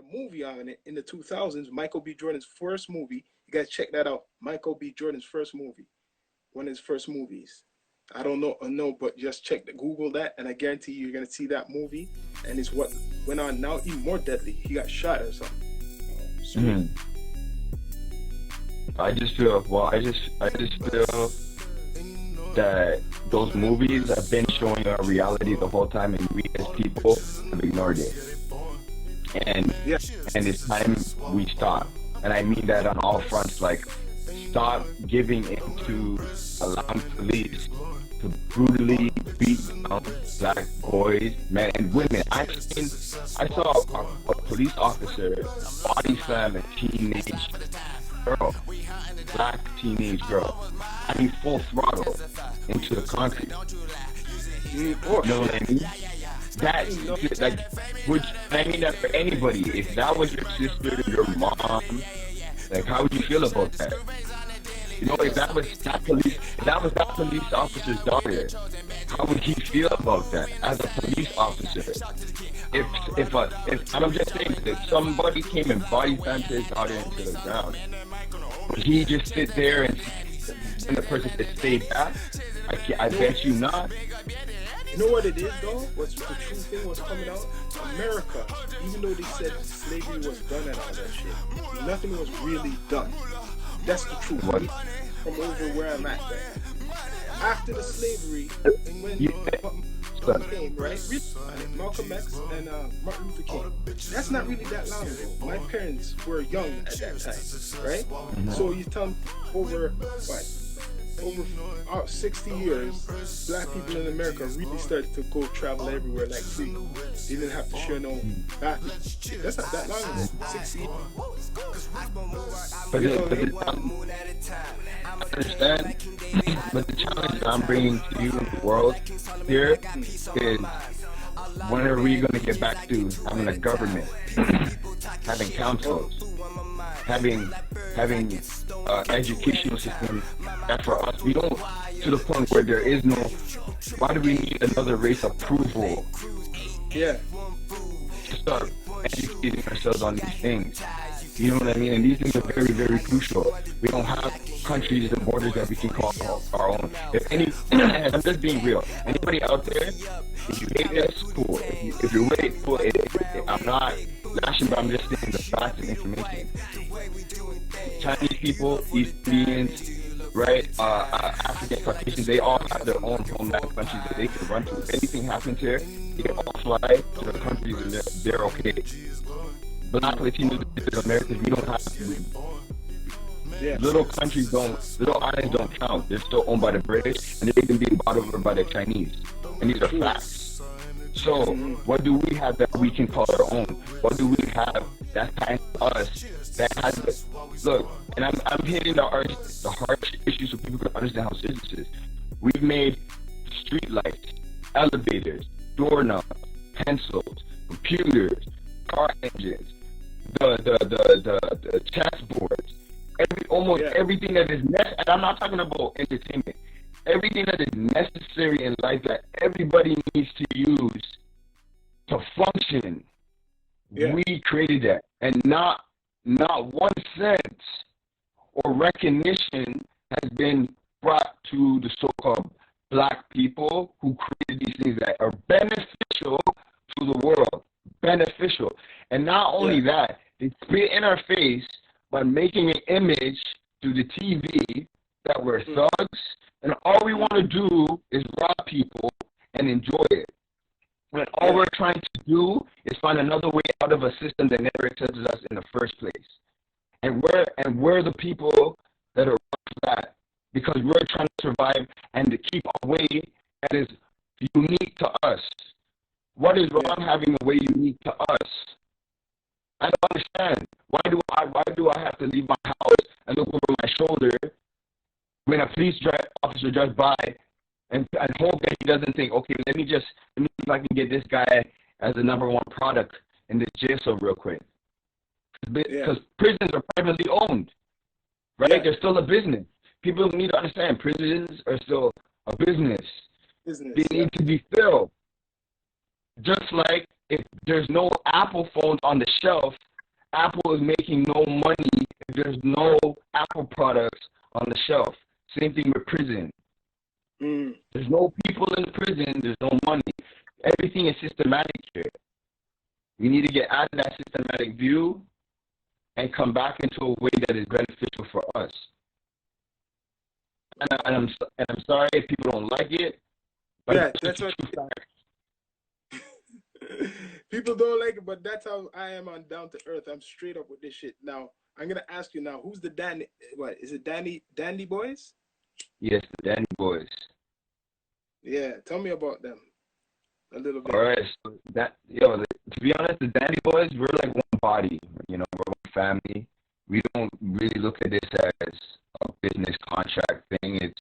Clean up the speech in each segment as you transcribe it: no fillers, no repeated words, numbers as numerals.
a movie on it in the 2000s. Michael B. Jordan's first movie. You guys check that out. Michael B. Jordan's first movie. One of his first movies. I don't know, but just check Google that, and I guarantee you're gonna see that movie. And it's what went on now, even more deadly. He got shot or something. I just feel feel that those movies have been showing our reality the whole time, and we as people have ignored it. And it's time we stop. And I mean that on all fronts. Like, stop giving in to allowing police to brutally beat down black boys, men, and women. I saw a police officer body slam a teenage girl, black teenage girl. I mean, full throttle into the concrete. You know what I mean? That, like, I mean that for anybody. If that was your sister, your mom, like, how would you feel about that? You know, if that was that police officer's daughter, how would he feel about that as a police officer? If I'm just saying, if somebody came and body slammed his daughter into the ground, would he just sit there and the person said, stay back? I bet you not. You know what it is, though? What's the true thing was coming out? America, even though they said slavery was done and all that shit, nothing was really done. That's the truth. What? From over where I'm at, right? After the slavery, when Malcolm came, right? Malcolm X and Martin Luther King. That's not really that long ago. My parents were young at that time, right? Mm-hmm. So you tell them over 60 years, black people in America really started to go travel everywhere like free. They didn't have to share no bathroom. That's not that long ago. 60 years. But I understand. But the challenge I'm bringing to you in the world here is, when are we going to get back to having a government, having councils, having educational system that for us, we don't, to the point where there is no, why do we need another race approval? Yeah. To start educating ourselves on these things. You know what I mean? And these things are very, very crucial. We don't have countries and borders that we can call our own. If any, I'm just being real. Anybody out there, if you hate this, cool. If you're with it, cool. I'm not lashing, but I'm just saying the facts and information. Chinese people, East Indians, right? African Caucasians, they all have their own homeland countries that they can run to. If anything happens here, they can all fly to the countries and they're okay. Black Latinos, Americans, we don't have to. Yeah. Little islands don't count. They're still owned by the British, and they're even being bought over by the Chinese. And these are facts. So, what do we have that we can call our own? What do we have that's kind of us that has, look, and I'm hitting the harsh issues so people can understand how serious this is. We've made street lights, elevators, doorknobs, pencils, computers, car engines, the chessboards, everything that is necessary. And I'm not talking about entertainment. Everything that is necessary in life that everybody needs to use to function. Yeah. We created that, and not 1 cent or recognition has been brought to the so-called black people who created these things that are beneficial to the world. Beneficial. And not only that, they spit in our face by making an image through the TV that we're thugs, and all we want to do is rob people and enjoy it. And all we're trying to do is find another way out of a system that never accepted us in the first place. And we're the people that are that, because we're trying to survive and to keep a way that is unique to us. What is wrong having a way unique to us? I don't understand. Why do I have to leave my house and look over my shoulder when a police officer drives by and hope that he doesn't think, okay, let me see if I can get this guy as the number one product in this jail cell real quick. Because prisons are privately owned, right? Yeah. They're still a business. People need to understand prisons are still a business. They need to be filled. Just like if there's no Apple phones on the shelf Apple is making no money if there's no Apple products on the shelf. Same thing with prison. There's no people in the prison. There's no money. Everything is systematic here. We need to get out of that systematic view and come back into a way that is beneficial for us. And I'm sorry if people don't like it. But yeah, that's what people don't like it, but that's how I am on Down to Earth. I'm straight up with this shit. Now, I'm gonna ask you now, who's the Dandy? What is it? Dandy Boys? Yes, the Dandy Boys. Yeah, tell me about them a little bit. All right, so to be honest, the Dandy Boys, we're like one body. You know, we're one family. We don't really look at this as a business contract thing.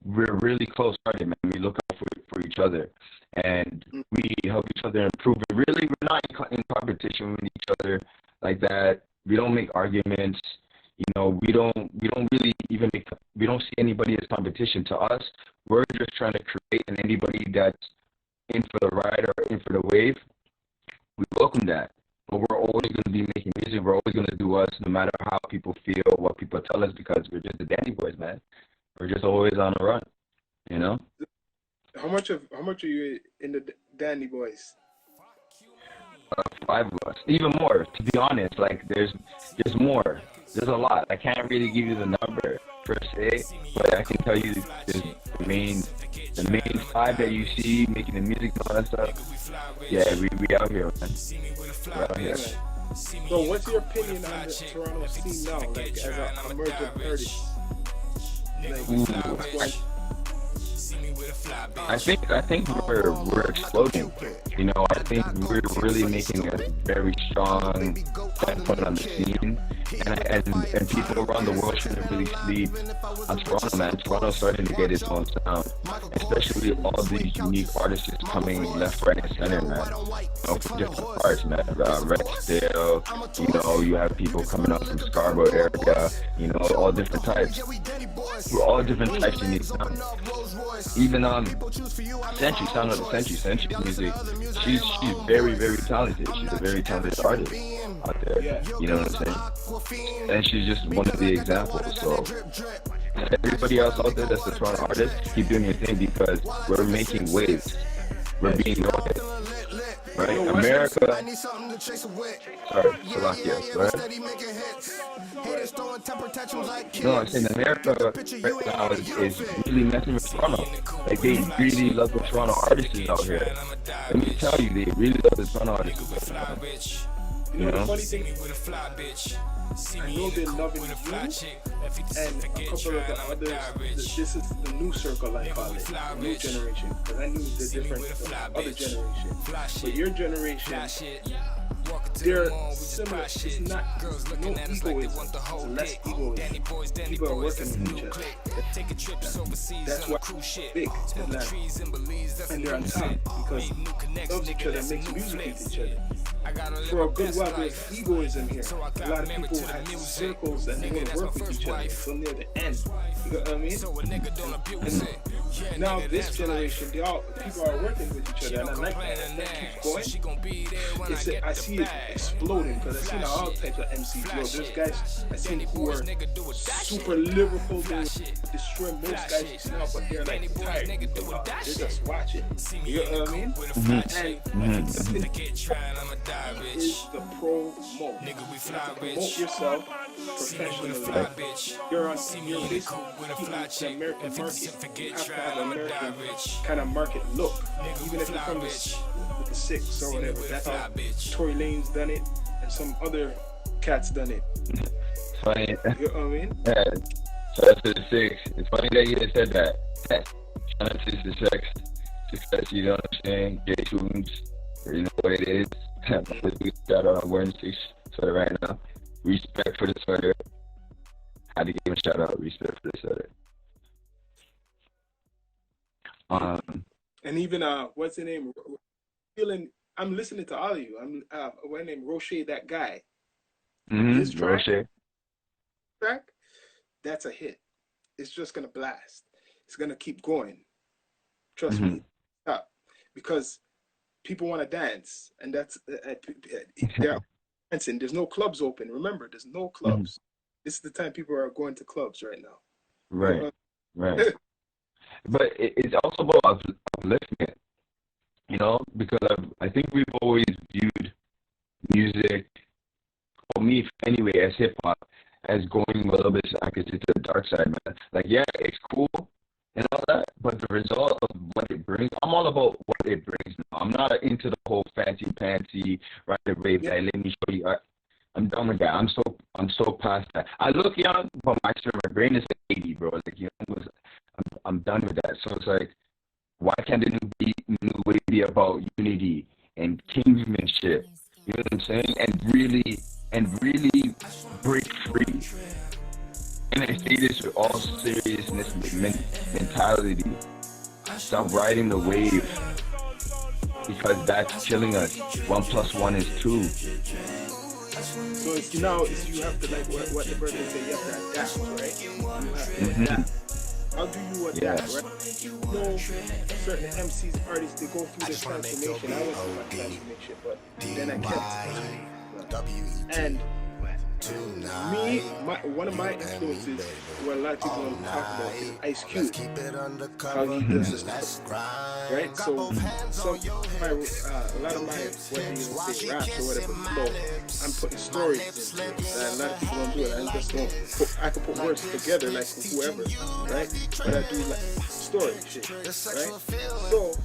We're really close-hearted, man. We look out for each other, and we help each other improve. And really, we're not in competition with each other like that. We don't make arguments. You know, we don't really even we don't see anybody as competition to us. We're just trying to create, and anybody that's in for the ride or in for the wave, we welcome that. But we're always going to be making music. We're always going to do us, no matter how people feel, what people tell us, because we're just the Dandy Boys, man. We're just always on the run, you know. How much are you in the Dandy Boys? 5 of us, even more. To be honest, like there's more. There's a lot. I can't really give you the number per se, but I can tell you the main 5 that you see making the music and all that stuff. Yeah, we out here, man. We're out here. So, what's your opinion on the Toronto scene now, like as an emerging artist? Like, I think we're exploding. You know, I think we're really making a very strong standpoint on the scene, and people around the world shouldn't really sleep on Toronto, man. Toronto's starting to get its own sound, especially all these unique artists coming left, right, and center, man. You know, from different parts, man. Rexdale, you know, you have people coming up from Scarborough area, you know, all different types. We're all different types of unique sound. Even Century, sound of the Century music, she's very, very talented. She's a very talented artist out there. You know what I'm saying? And she's just one of the examples. So everybody else out there that's a Toronto artist, keep doing your thing, because we're making waves. We're being noted. Right? America. Sorry, Slovakia. Right? No, I'm saying America right now is really messing with Toronto. Like, they really love the Toronto artists out here. Let me tell you, they really love the Toronto artists out here. You know the funny thing? I know they're loving you and a couple of the others. This is the new circle, I call it, the new generation. Because I knew the different other generation. But your generation, they're similar. It's not no egoism. It's less egoism. People are working with each other. That's why they're big and they're on top, because they love each other and makes music with each other. For a good while, there's egoism here. A lot of people have circles and they want to work with each other until near the end. You know what I mean? And now this generation, people are working with each other, and I like that keeps going. I see it exploding, because I've seen all types of MCs. There's guys I've seen who are super lyrical, they destroy most guys now, but they're like tired. They just watch it. You know what I mean? And is the promo. You have to promote yourself professionally. You're basically the American market. You have to have an American kind of market look, even if you come with the Six or whatever. That's how Tory Lanez done it, and some other cats done it. Funny. You know what I mean? Yeah. Shout out to the Six. It's funny that you just said that. Shout out to the Six. Success, you know what I'm saying? J-Tunes. You know what it is. Shout out, I'm wearing 6 sweater right now. Respect for the sweater. Had to give him a shout out. Respect for the sweater. And even what's the name? I'm listening to all of you. What's name? Roche, that guy. His track, that's a hit. It's just gonna blast. It's gonna keep going. Trust me. Because people want to dance, and that's dancing. There's no clubs open. Remember, there's no clubs. This is the time people are going to clubs right now. Right, right. But it's also about upliftment, you know, because I think we've always viewed music, for me anyway, as hip hop, as going a little bit, I could say, to the dark side, man. Like, yeah, it's cool and all that, but the result of what it brings, I'm all about what it brings now. I'm not into the whole fancy pantsy, right, rave, like, let me show you. I'm done with that. I'm so past that. I look young, but my brain is like 80, bro. Like, you know, I'm done with that. So it's like, why can't the new way be about unity and kingsmanship? You know what I'm saying? And really break free. And I say this with all seriousness, mentality. Stop riding the wave, because that's killing us. 1 + 1 is 2. So it's you have to, like what the brother say, you have to adapt, right? You have to adapt. How do you adapt, right? You know, certain MCs, artists, they go through this transformation. I went through my transformation, but then I kept. And me, one of my influences, what a lot of people don't talk about, is Ice Cube. How he does this, right? So a lot of my, what you say, raps or whatever, flow, I'm putting stories into it. A lot of people don't do it. I just don't. I can put words together like whoever, right? But I do like story shit, right? So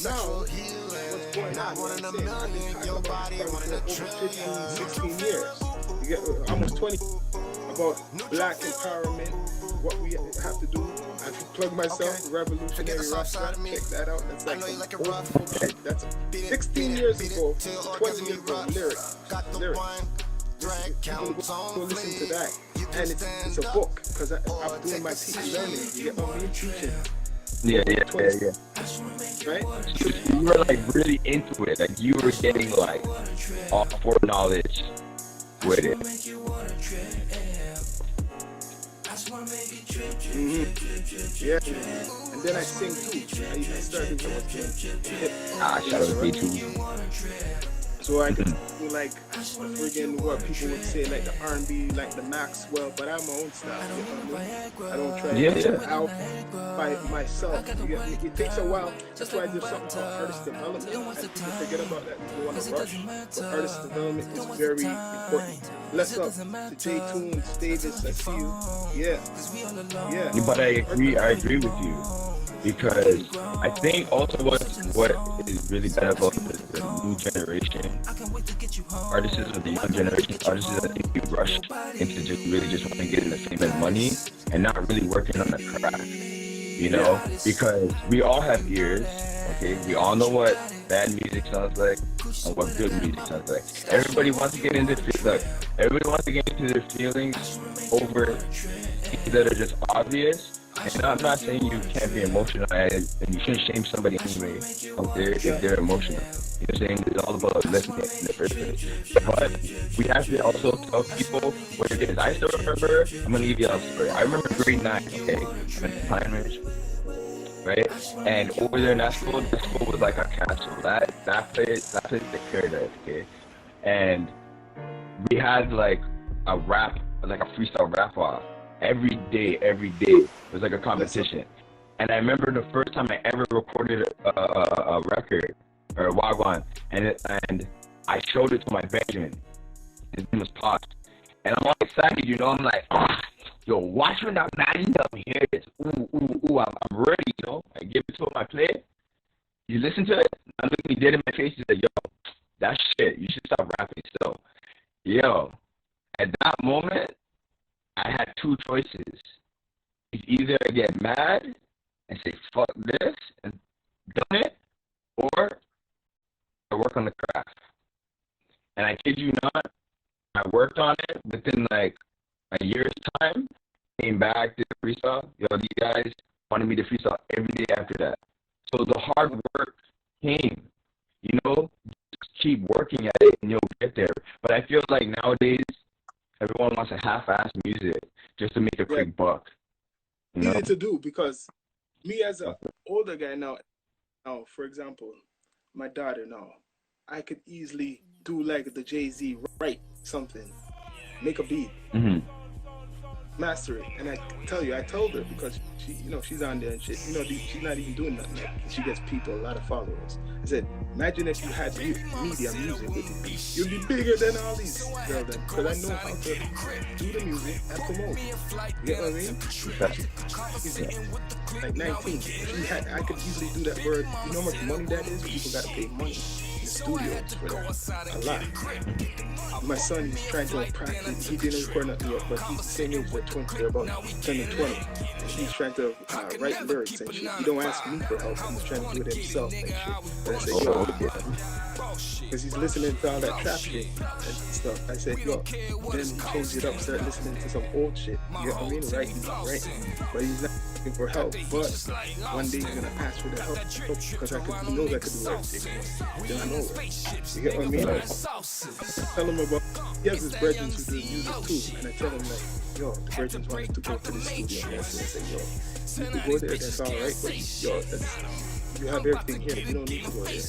now, what's going on? What I'm saying, I've been talking about this for over 15, 16 years. You get almost 20 about black empowerment, what we have to do. I can plug myself, Revolutionary Rasta. Check that out. That's like old shit. That's 16 years ago, 20 years ago. Lyrics. People go listen to that, and it's a book because I'm doing my teaching learning. You get what I mean? Teaching. Yeah. Right? So you were like really into it. Like you were getting like all foreknowledge with it. Yeah. And then I sing too. I started with Shout out to too. So I can do like friggin' what people would say, like the R&B, like the Maxwell, but I have my own style. You know what I mean? I don't try to out by myself. You get me? It takes a while. That's why there's something called artist development. And people forget about that. People want to rush. But artist development is very important. Bless up to J Tunes, Davis. I see you. Yeah. But I agree with you. Because I think also what is really bad about the new generation, artists of the young generation, artists that think we rush into just want to get in the fame and money and not really working on the craft, you know? Because we all have ears, okay? We all know what bad music sounds like and what good music sounds like. Everybody wants to get into their feelings over things that are just obvious. And I'm not saying you can't be emotional and you shouldn't shame somebody anyway if they're emotional. You know what I'm saying? It's all about listening in the first place. But we have to also tell people what it is. I still remember, I'm going to give you a story. I remember grade 9, okay? I went to Pine Ridge, right? And over there in that school was like a castle. That place took care of that, okay? And we had like a freestyle rap off. Every day. It was like a competition. And I remember the first time I ever recorded a record, or a wagwan, and I showed it to my Benjamin. His name was Pot. And I'm all excited, you know, I'm like, yo, watch when that man hear this. Ooh, I'm ready, you know. I give it to him, I play it. You listen to it, I'm looking dead in my face, he's like, yo, that shit, you should stop rapping. So, yo, at that moment, I had two choices. It's either I get mad and say, fuck this, and done it, or I work on the craft. And I kid you not, I worked on it within like a year's time, came back, did the freestyle. Yo, these guys wanted me to freestyle every day after that. So the hard work came, you know, just keep working at it and you'll get there. But I feel like nowadays, everyone wants a half-ass music just to make a quick buck. You know? Easy to do, because me as an older guy now, for example, my daughter now, I could easily do like the Jay-Z, write something, make a beat, master it. And I tell you, I told her, because she, you know, she's on there and shit. You know, she's not even doing nothing. Like, she gets people, a lot of followers. I said, imagine if you had media music with me. You'd be bigger than all these girls. Because I know how to do the music and promote. You get what I mean? She's like 19. I could easily do that word. You know how much money that is? People got to pay money in the studios for that. A lot. My son is trying to practice. He didn't record nothing yet, but he's the same age as 20. They're about 10 and 20. And he's trying to write lyrics and shit. He don't ask me for help. He's trying to do it himself and shit. And I said, yo, because he's listening to all that trap shit and stuff. I said, yo, then he changed it up, start listening to some old shit. You know what I mean? Right? But he's not asking for help. But one day he's gonna ask for the help because he knows I could do everything. Then I know it. You get what I mean? Tell him about. He has his brethren who do music too, and I tell him like, yo, the brethren wanted to go to the studio. And I say, yo, you can go there. That's all right, but yo, you have everything here. You don't need to go there.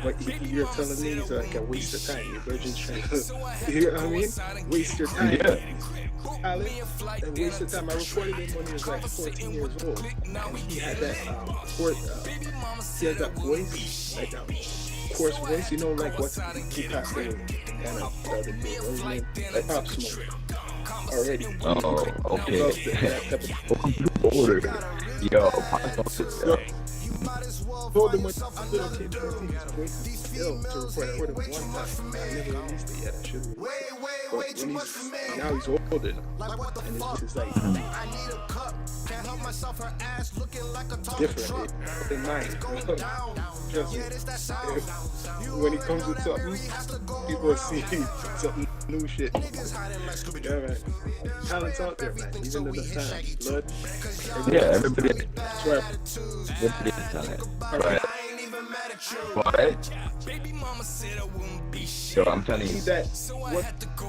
Like, but you're telling me it's like a waste of time. Your virgin's trying to, you know what I mean? Waste your time. Yeah. And waste of time. I recorded him when he was like 14 years old. And he had that, he had that voice, like that coarse voice, you know, like what's he passed away. And the other day, what was his name? Like Pop Smoke. Already. Oh, okay. Older. Yo, Pop Smoke. Told him when little kid, his voice is ill to record. I heard him one time. I never released it yet. I should have. But when now he's older now, and his voice is like different than mine. Trust me. When he comes with something, people see something new shit. Yeah, man. Talent's out there, man. Even though the talent, blood. Yeah, everybody. Swear. Everybody has talent. Right. But yo, I'm telling you that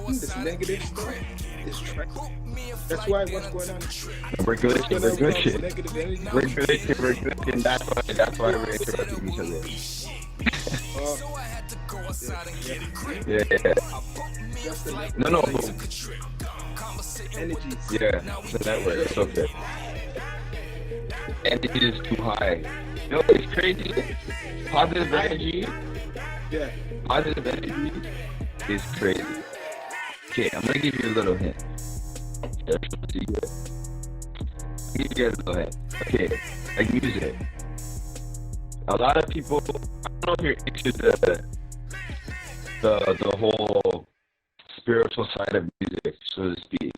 this negative stuff is trash. That's why what's going on. we're good shit. We're good shit. Negative energy. We're good shit. We're good shit. And that's why we're interrupting each other. Yeah. No. Energy. Yeah, the network. It's okay. Energy is too high. You know, it's crazy. Positive energy. Yeah. Positive energy is crazy. Okay, I'm gonna give you a little hint. I'll give you a little hint. Okay, like music. A lot of people, I don't know if you're into the whole spiritual side of music, so to speak,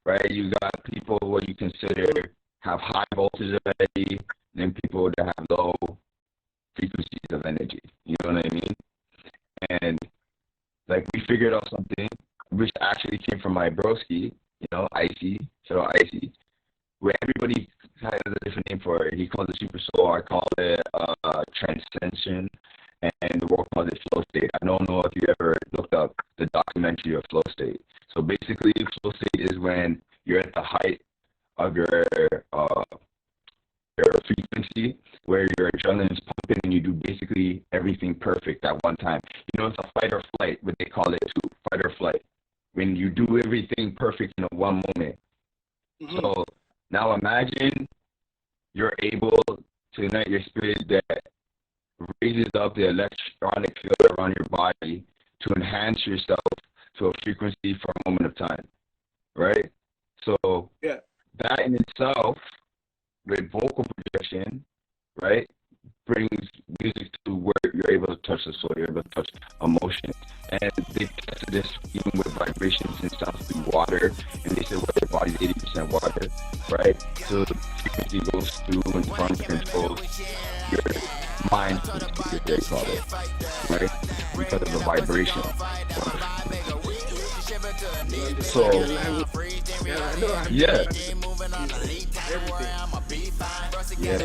right? You got people what you consider have high voltage of energy, and then people that have low frequencies of energy. You know what I mean? And like we figured out something which actually came from my broski, you know, Icy, shout out Icy, where everybody has a different name for it. He calls it super soul, I call it transcension, and the world calls it flow state. I don't know if you ever looked up the documentary of flow state. So basically, flow state is when you're at the height of your frequency, where your adrenaline is pumping and you do basically everything perfect at one time. You know, it's a fight or flight, what they call it too, fight or flight. When you do everything perfect in one moment. Mm-hmm. So now imagine you're able to ignite your spirit that raises up the electronic field around your body to enhance yourself to a frequency for a moment of time, right? So that in itself, with vocal projection, right, brings music to where you're able to touch the soul, you're able to touch emotion. And they tested this even with vibrations and sounds through water, and they said, well, your body's 80% water, right? So the frequency goes through and from controls your mind, they call it, right? Because of the vibration. So, yeah. Yeah.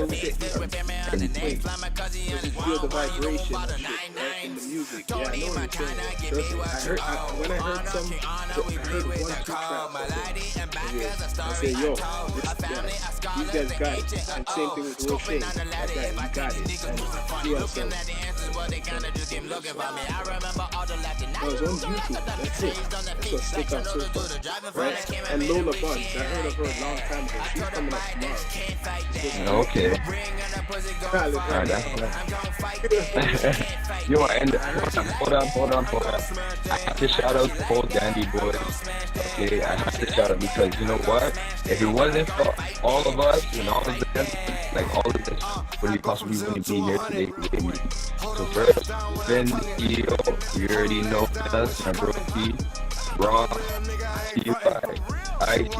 Feel the vibration and shit, right? in the music. Yeah, I know what you're saying. Trust me. When I heard some, I heard 1-2 tracks. I said, yo, this guy, these guys got it. And same thing with Roche. That guy, he got it. And who else? I was on YouTube. That's it. That's what stick out so far. Right? And Lola Buns. I heard of her a long time ago. She's coming up tomorrow. Okay. Alright, you want to end it? Hold on. I have to shout out the whole Dandy boys. Okay, I have to shout out because you know what? If it wasn't for all of us and all of them, like all of this, we possibly wouldn't be here today. So first, Ben, CEO, you already know us, my bro P, Raw, CY, IC,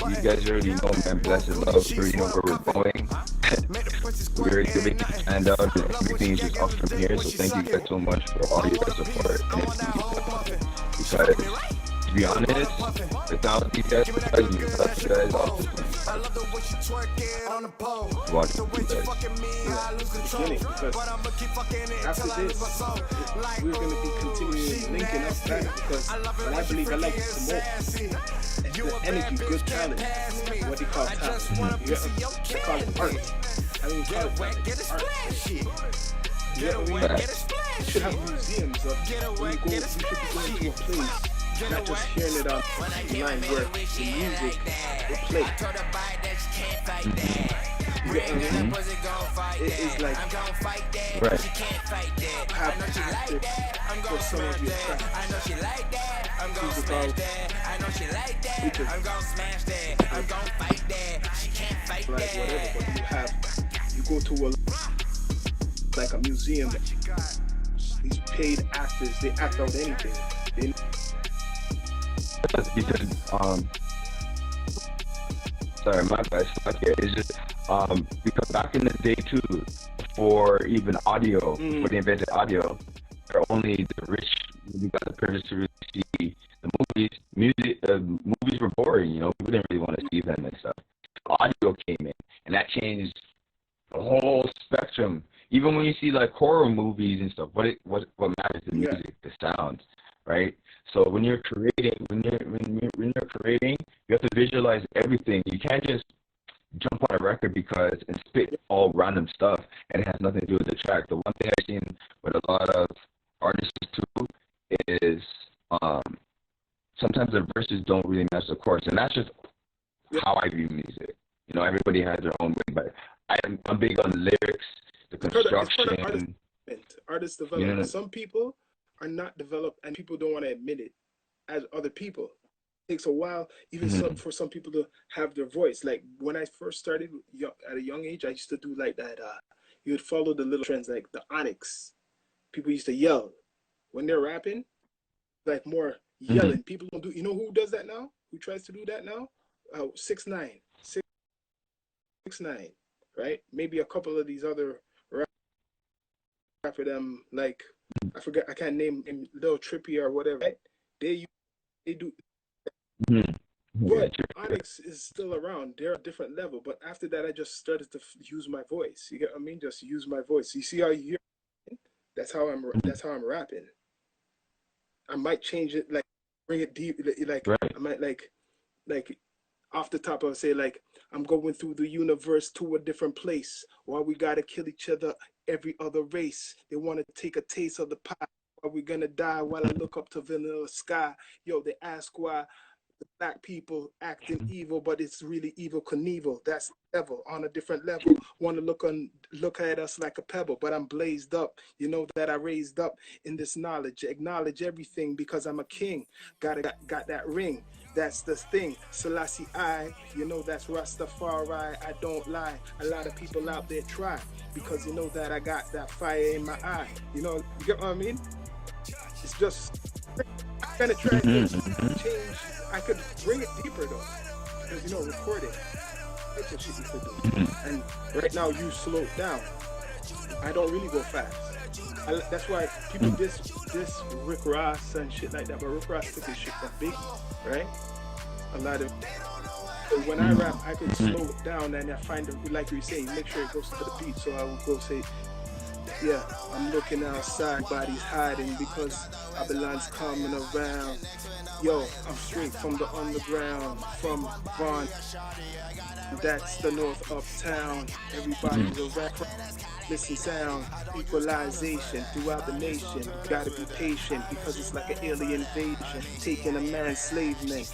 you guys already know, man, blessed love, you already know where we're going. We already make it stand out, and everything is just up from here, so thank you guys so much for all your support. Because, to be honest, without these guys, without you guys, watching you guys. Because after this, we're going to be continuing linking up back because I believe I like to promote the energy, good talent, what they call talent. They call it art. I mean, call it art. Yeah, we should have museums of when you go, you should be going to a place, not just hearing it on the line where the music will play. It is like have for some of your tracks. She's about like whatever, but you go to a like a museum. These paid actors, they act out anything. Because sorry, my bad. It's just because back in the day too, for even audio, when they invented audio, they're only the rich who got the privilege to really see the movies. Movies were boring, you know. People didn't really want to see them and stuff. Audio came in, and that changed the whole spectrum. Even when you see like horror movies and stuff, what matters is the music, the sound, right? So when you're creating, when you're creating, you have to visualize everything. You can't just jump on a record and spit all random stuff and it has nothing to do with the track. The one thing I've seen with a lot of artists too is sometimes the verses don't really match the chorus, and that's just how I view music. You know, everybody has their own way, but I'm big on lyrics, the construction. Artists develop. You know, some people are not developed, and people don't want to admit it as other people. It takes a while, even for some people to have their voice. Like when I first started at a young age, I used to do like that. You would follow the little trends, like the Onyx. People used to yell when they're rapping, like more yelling. People don't do. You know who does that now? Who tries to do that now? 6ix9ine, 6ix9ine, right? Maybe a couple of these other rapper them like I forget. I can't name him. Lil Trippy or whatever. Right? They do. But Onyx is still around. They're a different level. But after that, I just started to use my voice. You get what I mean? Just use my voice. You see how you hear? That's how I'm rapping. I might change it, like bring it deep. Like right. I might like off the top, I would say like I'm going through the universe to a different place. Why we gotta kill each other? Every other race. They want to take a taste of the pie. Are we gonna die while I look up to vanilla sky? Yo, they ask why the black people acting evil, but it's really evil Knievel. That's the devil on a different level. Want to look at us like a pebble, but I'm blazed up. You know that I raised up in this knowledge. Acknowledge everything because I'm a king. Got that ring. That's the thing. Selassie I, you know that's Rastafari. I don't lie. A lot of people out there try because you know that I got that fire in my eye. You know, you get what I mean? It's just kind of trying to change. I could bring it deeper though, because you know, recording. That's what shit you could do. And right now you slow it down. I don't really go fast. That's why people diss Rick Ross and shit like that. But Rick Ross took his shit from Biggie, right? A lot of. So when I rap, I could slow it down and I find it, like you say, make sure it goes to the beat. So I would go say, Yeah, I'm looking outside, body's hiding because Babylon's coming around. Yo, I'm straight from the underground, from Vaughn, that's the north uptown. Everybody's around. Listen sound, equalization throughout the nation. Gotta be patient because it's like an alien invasion. Taking a man's slave name.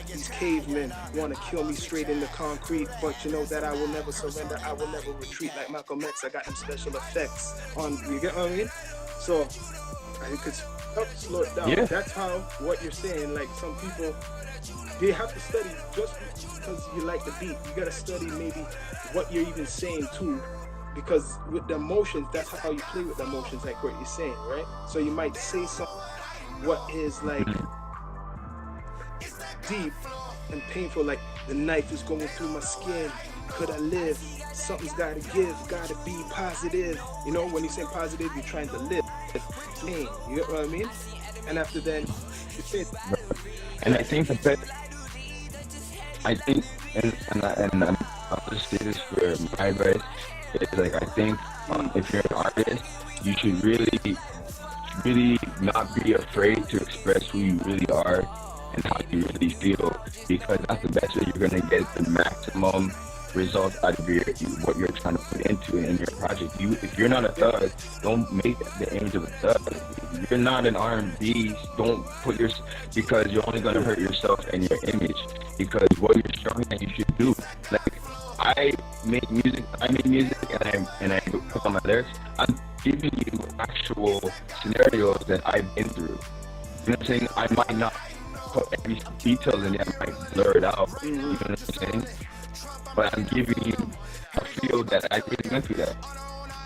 These cavemen wanna kill me straight in the concrete, but you know that I will never surrender. I will never retreat like Malcolm X. I got them special effects on. You get what I mean? So I could slow it down. Yeah. That's how what you're saying. Like some people, they have to study just because you like the beat. You gotta study maybe what you're even saying too, because with the emotions, that's how you play with the emotions, like what you're saying, right? So you might say something what is like deep and painful, like the knife is going through my skin. Could I live? Something's gotta give, gotta be positive. You know, when you say positive, you're trying to live. Pain, you get what I mean? And after then, you say, And I think the best, I think, and I'll just say this for my advice, is like, I think if you're an artist, you should really not be afraid to express who you really are and how you really feel, because that's the best way you're going to get the maximum results out of what you're trying to put into it in your project. If you're not a thug, don't make the image of a thug. If you're not an R&B, don't put because you're only going to hurt yourself and your image, because what you're showing that you should do. Like, I make music and I put on my lyrics. I'm giving you actual scenarios that I've been through. You know what I'm saying? I might not put every detail in it, I might blur it out. You know what I'm saying? But I'm giving you a feel that I really went through that.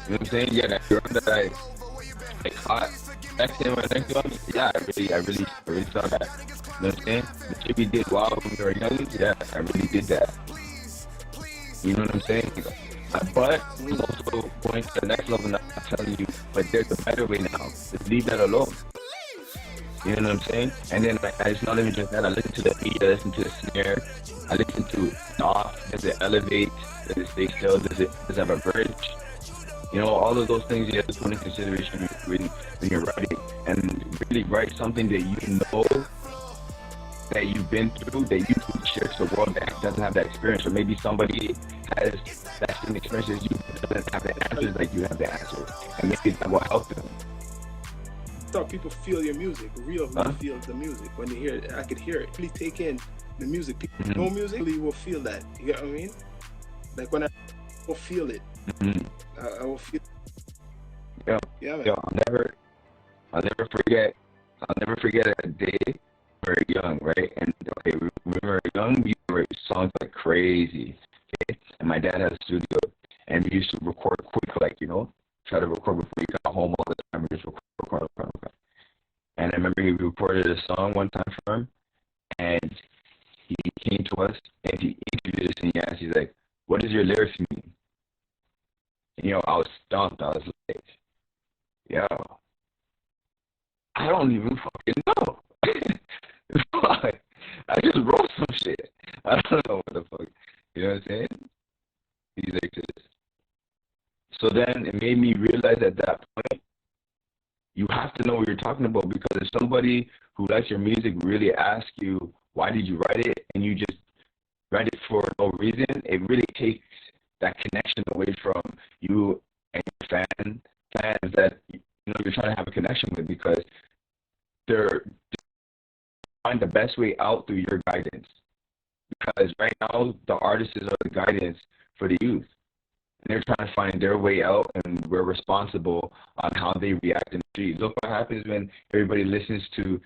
You know what I'm saying? Yeah, that girl that I caught next to him or next to him, yeah, I really saw that. You know what I'm saying? The shit we did while we were young, yeah, I really did that. You know what I'm saying? But I'm also going to the next level now, I'm telling you, but there's a better way now. Just leave that alone. You know what I'm saying? And then it's not even just that. I listen to the beat, I listen to the snare, I listen to it off. Does it elevate? Does it stay still? Does it have a bridge? You know, all of those things you have to put in consideration when you're writing, and really write something that you know that you've been through, that you can share to the world that doesn't have that experience, or maybe somebody has that same experience as you, but doesn't have the answers like you have the answers, and maybe that will help them. So people feel your music, really feel the music when they hear it. I could hear it. Really take in the music. People know music, really will feel that. You get what I mean? Like when I will feel it, I will feel. Yeah, man. Yo, I'll never forget a day very young, right? And okay, when we were young, we wrote songs like crazy. Okay? And my dad had a studio, and we used to record quick, like, you know, try to record before you got home all the time. We just record. And I remember he recorded a song one time for him, and he came to us and he interviewed us, and he asked, he's like, "What does your lyrics mean?" And, you know, I was stumped. I was like, "Yo, I don't even fucking know." I just wrote some shit. I don't know what the fuck. You know what I'm saying? He's like this. So then it made me realize at that point, you have to know what you're talking about, because if somebody who likes your music really asks you, why did you write it, and you just write it for no reason, it really takes that connection away from you and your fans that, you know, you're trying to have a connection with, because they're find the best way out through your guidance. Because right now, the artists are the guidance for the youth. And they're trying to find their way out, and we're responsible on how they react in the street. Look what happens when everybody listens to,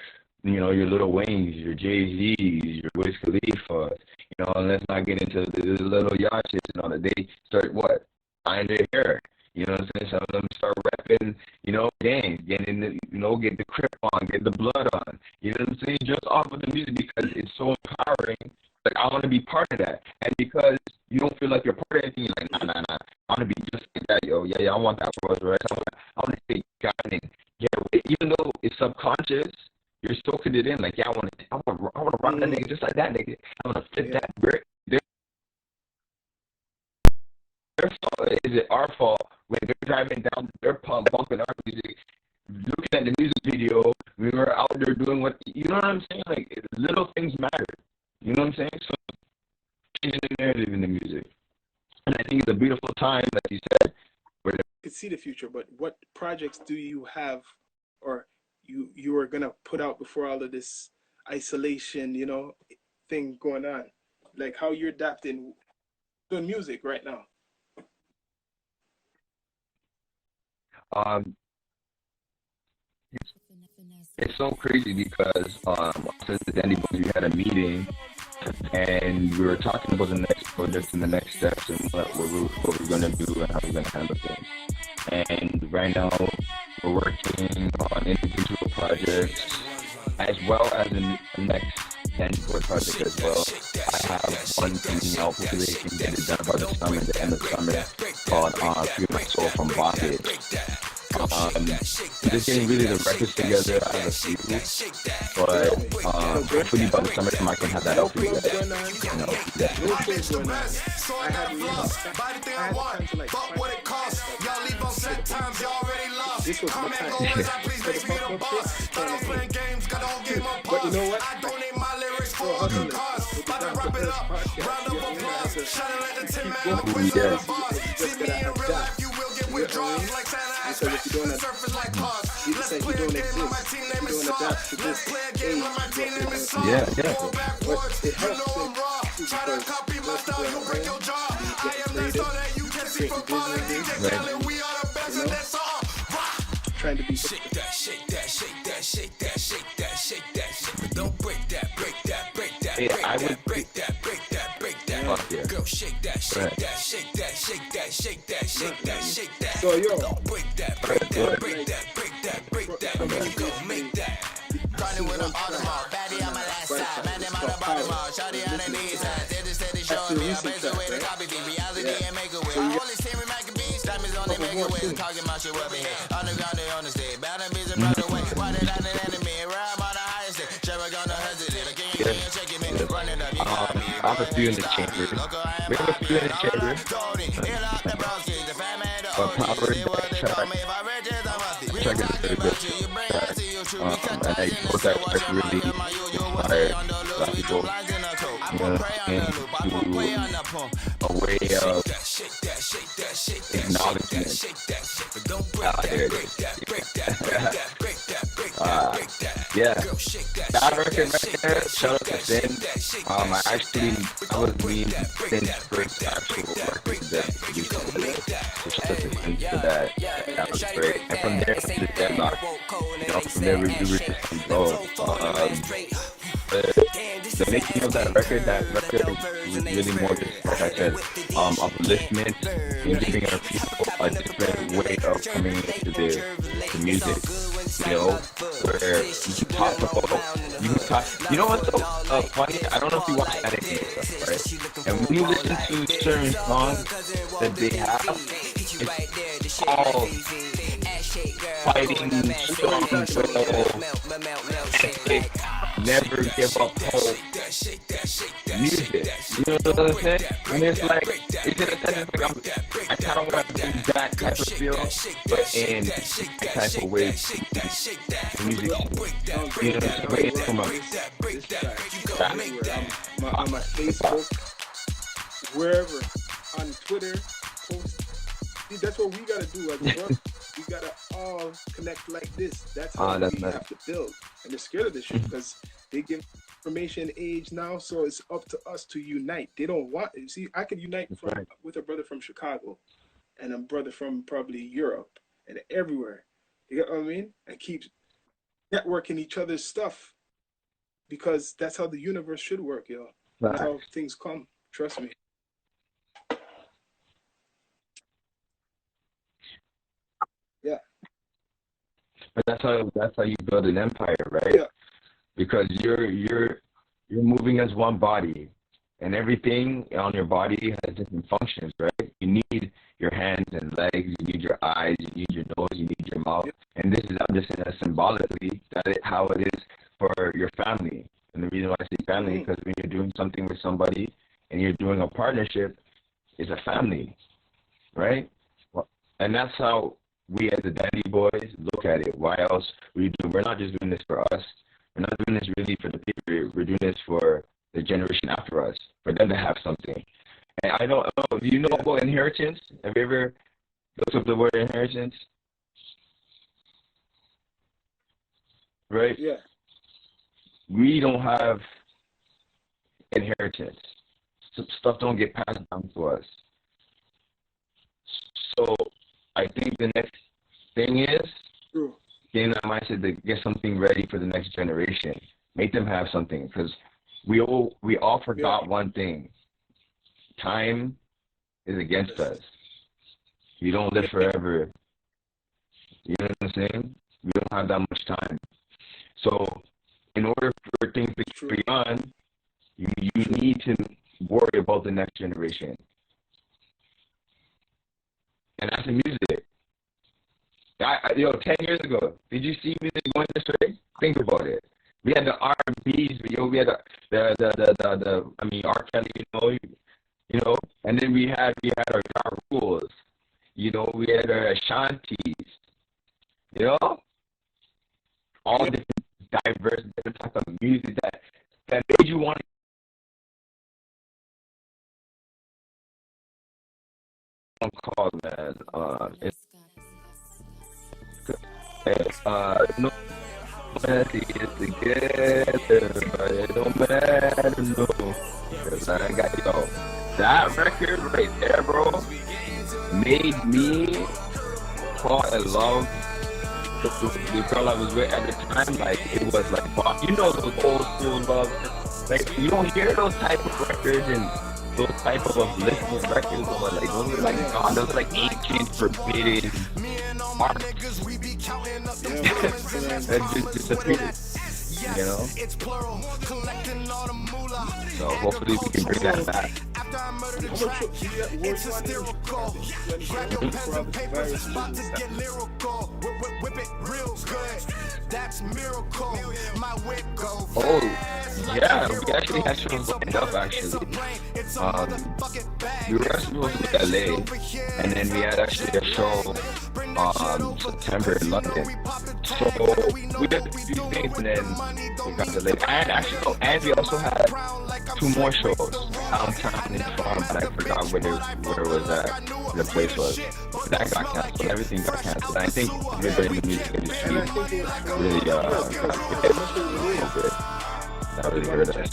you know, your Lil Waynes, your Jay-Z's, your Wiz Khalifa, you know, and let's not get into the little yacht shit and all that. They start what? Tying their hair. You know what I'm saying? Some of them start repping, you know, gangs, getting the, you know, get the crip on, get the blood on. You know what I'm saying? Just off of the music, because it's so empowering. Like, I want to be part of that. And because you don't feel like you're part of anything, you're like, nah. I want to be just like that, yo. Yeah, I want that Rolls Royce. I want to stay shining. Yeah, even though it's subconscious, you're soaking it in. Like, yeah, I want to rock that nigga just like that nigga. I want to flip that brick. Their fault, is it our fault when they're driving down, they're bumping our music, looking at the music video. We were out there doing what, you know what I'm saying? Like, little things matter. You know what I'm saying? So, changing the narrative in the music. And I think it's a beautiful time, like you said. Where I could see the future, but what projects do you have, or you are gonna put out before all of this isolation, thing going on? Like how you're adapting doing music right now. um, it's so crazy because since the Dandy Boys, we had a meeting and we were talking about the next projects and the next steps and what we're going to do and how we're going to handle things. And right now, we're working on individual projects as well as the next Dandy Boy project as well. I have one coming out, hopefully they can get it done by the summer, the end of the summer, called Free My Soul from Vachie. Just getting really the records together. I have a few, but hopefully by the summertime I can have that out for you guys. This was my time. But you know what? So if you don't you just say you don't exist, you don't adapt to this age. Yeah. But it helps because most people trying to be shake that, shake that. Don't break that. Yeah, I would break that. Yeah. Girl, shake that. So yo, Don't break that. You go make that. Grinding with an Audemars, baddie on my last side, man, them on the bottom, shawty on the knees, steady showing me a better way to copy the reality and make a way. I only see me make a beat, diamonds on the make a way, talking about shit over here. Underground, they on the stage, bad and busy, brother way. Why did I need enemy? Rhyme on the highest day, Sherry gonna hesitate. I can't check it, man, run it up. I have a few in the chamber. We have a few in the chamber. But Power track is pretty good. And I put that track really inspired a lot of people, into a way of acknowledgement. There it is. Yeah. That record, shout out to Sin. I was me Sin's first actual record that produced it. So shout out to Sin for that. That was great. And from there, to the deadlock. From there, we were just go. The making of that record was really more just, like I said, upliftment and giving our people a different way of coming into the music, where you can talk about, you know what's so funny? I don't know if you watch anime and stuff, right? And when you listen to certain songs that they have, it's all fighting, strong, epic, never give up hope music. You know what I'm saying? And it's like, it's in a sense, it's like I kind of want to do that type of feel, but in that type of way. Music, you know, it's way from on my Facebook, wherever, on Twitter, post. See, that's what we gotta do as well. We gotta all connect like this. That's how we have to build. And they're scared of this shit because they give information age now, so it's up to us to unite. They don't want it. See, I could unite with a brother from Chicago and a brother from probably Europe and everywhere. You get what I mean? And keep networking each other's stuff because that's how the universe should work, yo. That's how things come. Trust me. Yeah. But that's how you build an empire, right? Yeah. Because you're moving as one body, and everything on your body has different functions, right? You need your hands and legs, you need your eyes, you need your nose, you need your mouth, and this is, I'm just saying that symbolically, how it is for your family. And the reason why I say family, because when you're doing something with somebody and you're doing a partnership, it's a family, right? And that's how we as the Dandy Boys look at it. Why else we do? We're not just doing this for us. We're not doing this really for the people. We're doing this for the generation after us, for them to have something. And I don't know, do you know about inheritance? Have you ever looked up the word inheritance? Right? Yeah. We don't have inheritance. Stuff don't get passed down to us. So I think the next thing is getting that mindset to get something ready for the next generation. Make them have something, because we all forgot one thing. Time is against us. You don't live forever. You know what I'm saying? We don't have that much time. So in order for things to carry on, you need to worry about the next generation. And that's the music. 10 years ago, did you see music going this way? Think about it. We had the R&B's, we had R. Kelly, and then we had our Ja Rules, we had our Ashantis, all different diverse, different type of music that made you want to call, man. No matter is together, but it don't matter, no. Cause I got that record right there, bro, made me fall in love with the girl I was with at the time. Like, it was like, those old school love. Like, you don't hear those type of records and those type of uplifting records, or like those are like gone. Those are like ancient, forbidden art. That just disappeared. So hopefully we can bring that back. It's hysterical. Grab your pens and papers, about to get lyrical. Whip it real good. That's miracle. My wit go. Oh, yeah, we actually had shows lined up, actually. We were actually supposed to LA, and then we had actually a show September in London. So we did a few things, and then we got delayed. And we also had 2 more shows downtown in Toronto, but I forgot where it was at, the place was. That got canceled. Everything got canceled. I think everybody in the music industry really got COVID. That really hurt us.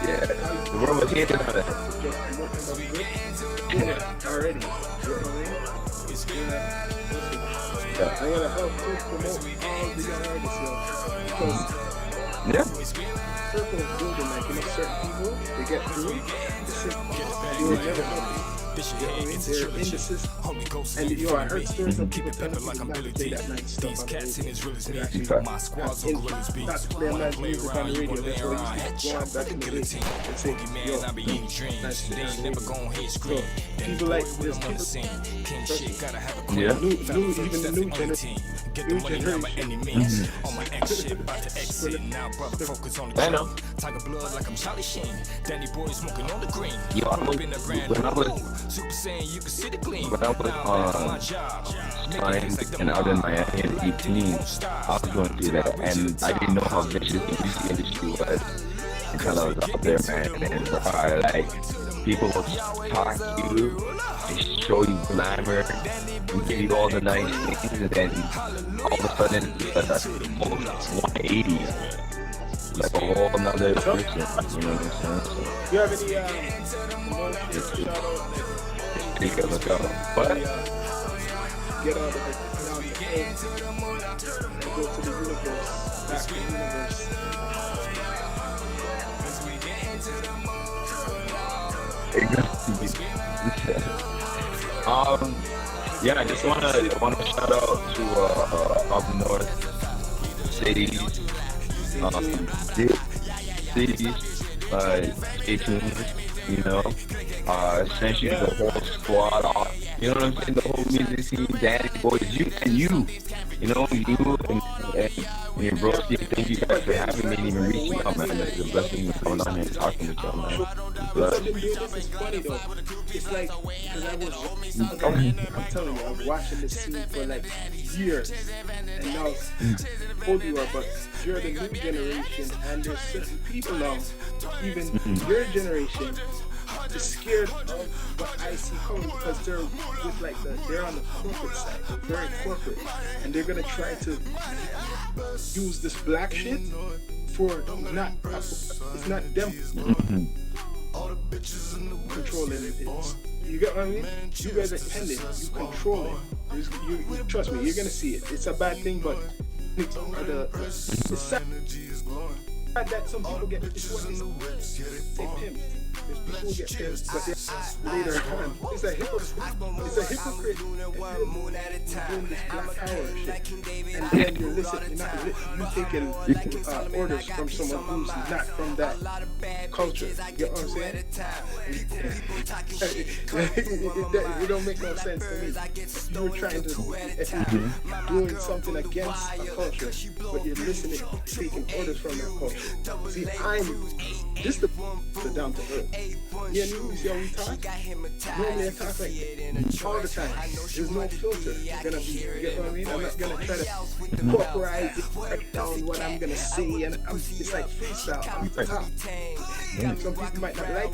Yeah, the world was hating on it. Already. I'm gonna help promote all the young artists, because circle of building, like, certain people, they get through the system. They will never help you. They're in the system. And I heard stories of people telling me not to play that night stuff on the radio. Not to play that music on the radio. That's why you used to go on back in the day and say, yo, nice to so people like this, even the new generation. I know. When I was signed and out in Miami at 18, I was going through that, and I didn't know how vicious the music industry was until I was out there, man. And like, people will talk to you, they show you glamour, and give you all the nice things, and then all of a sudden it's like a whole 180, like a whole another person. You know what I'm saying? So, you have any you can look up. What? Get out of the earth and go to the universe, back to the universe. Yeah, I just wanna shout out to up north cities, stay tuned, essentially the whole squad, You know what I'm saying? The whole music scene, Danny boys, you and you know, you and your bro, thank you guys for having me and even reaching out, man. It's a blessing going on here and talking with y'all, man. But this is funny though. It's like, because I'm telling you, I was watching this scene for like years, and now old you are, but you're the new generation, and there's certain people now, even your generation, is scared of what I see coming because they're with like they're on the corporate side, they're very corporate, and they're gonna try to use this black shit for it's not them controlling it. You get what I mean? You guys are pending, you control it. You trust me, you're gonna see it. It's a bad thing, but it's sad that some people get it's what they say pimped. There's people who get pimped, but later on, it's a hypocrite. It's a hypocrite if you're doing this black power shit, and then you're listening, you're taking orders from someone who's not from that culture. You know what I'm saying? It don't make no sense to me. If you're trying to, if you're doing something against a culture, but you're listening, taking orders from that culture. See, this is the Down2earth. Yeah, you see how we talk? Normally I talk like all the time. There's no filter. It's gonna be, you get what I mean? I'm not gonna try to corporate it, write down what I'm gonna say, and it's like freestyle. I'm the top. Some people might not like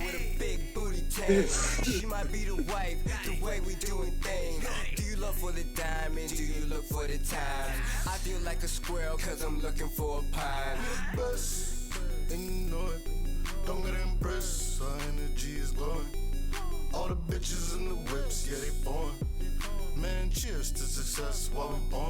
this. She might be the wife, the way we doing things. Do you look for the diamonds? Do you look for the time? I feel like a squirrel cause I'm looking for a pine. And you know it, don't get impressed, our energy is glowing. All the bitches in the whips, yeah, they born. Man, cheers to success while we born.